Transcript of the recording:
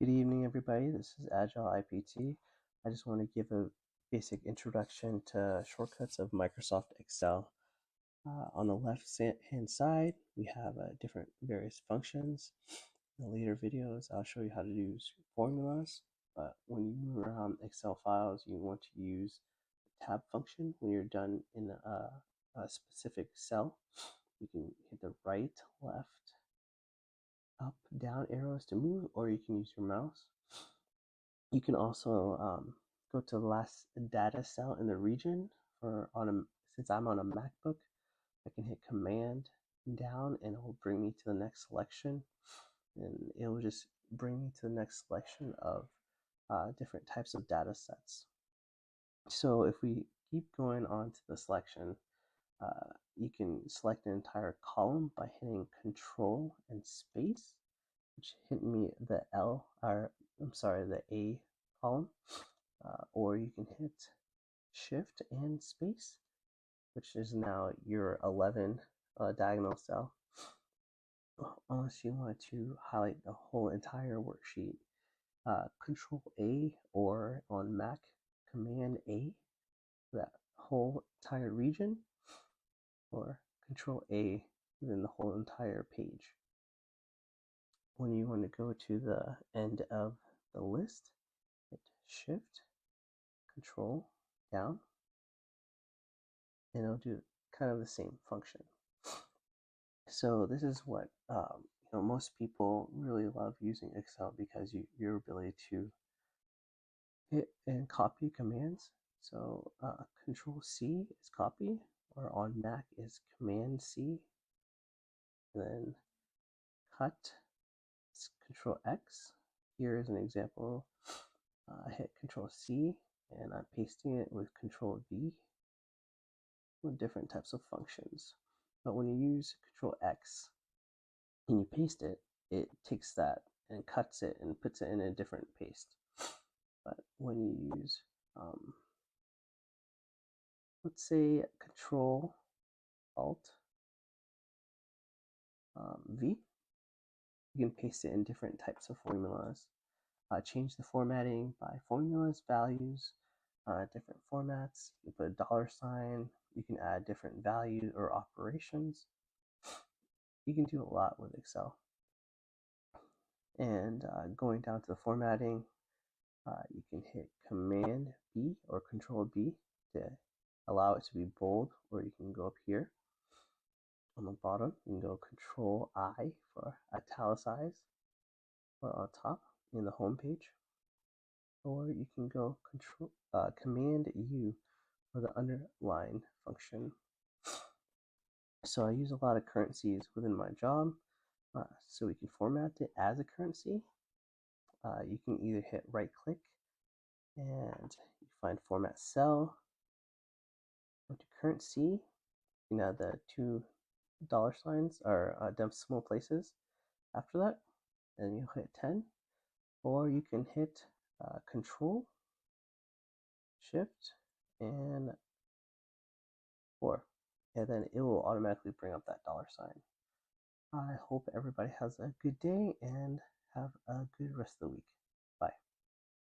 Good evening, everybody. This is Agile IPT. I just want to give a basic introduction to shortcuts of Microsoft Excel. On the left-hand side, we have different various functions. In the later videos, I'll show you how to use formulas. But when you move around Excel files, you want to use the tab function when you're done in a specific cell. You can hit the right, left, up, down arrows to move, or you can use your mouse. You can also go to the last data cell in the region. Since I'm on a MacBook, I can hit Command down and it will bring me to the next selection, and it will just bring me to the next selection of different types of data sets. So if we keep going on to the selection, you can select an entire column by hitting Control and space, which hit me the A column, or you can hit Shift and space, which is now your 11 diagonal cell. Unless you want to highlight the whole entire worksheet, Control A, or on Mac, Command A for that whole entire region, or Control A within the whole entire page. When you want to go to the end of the list, hit Shift, Control down, and it'll do kind of the same function. So this is what most people really love using Excel, because your ability to hit and copy commands. So Control C is copy, or on Mac is Command C. Then cut is Control X. Here is an example. I hit Control C and I'm pasting it with Control V with different types of functions. But when you use Control X and you paste it, it takes that and cuts it and puts it in a different paste. But when you use, let's say Control Alt V, you can paste it in different types of formulas. Change the formatting by formulas, values, different formats. You put a $sign. You can add different values or operations. You can do a lot with Excel. And going down to the formatting, you can hit Command B or Control B to allow it to be bold, or you can go up here on the bottom. You can go Control I for italicize, or on top in the home page, or you can go Command U for the underline function. So I use a lot of currencies within my job, so we can format it as a currency. You can either hit right click and you find format cell, go to currency. You know, the two $signs are decimal places after that, and you hit 10, or you can hit Control Shift and 4, and then it will automatically bring up that $sign. I hope everybody has a good day and have a good rest of the week.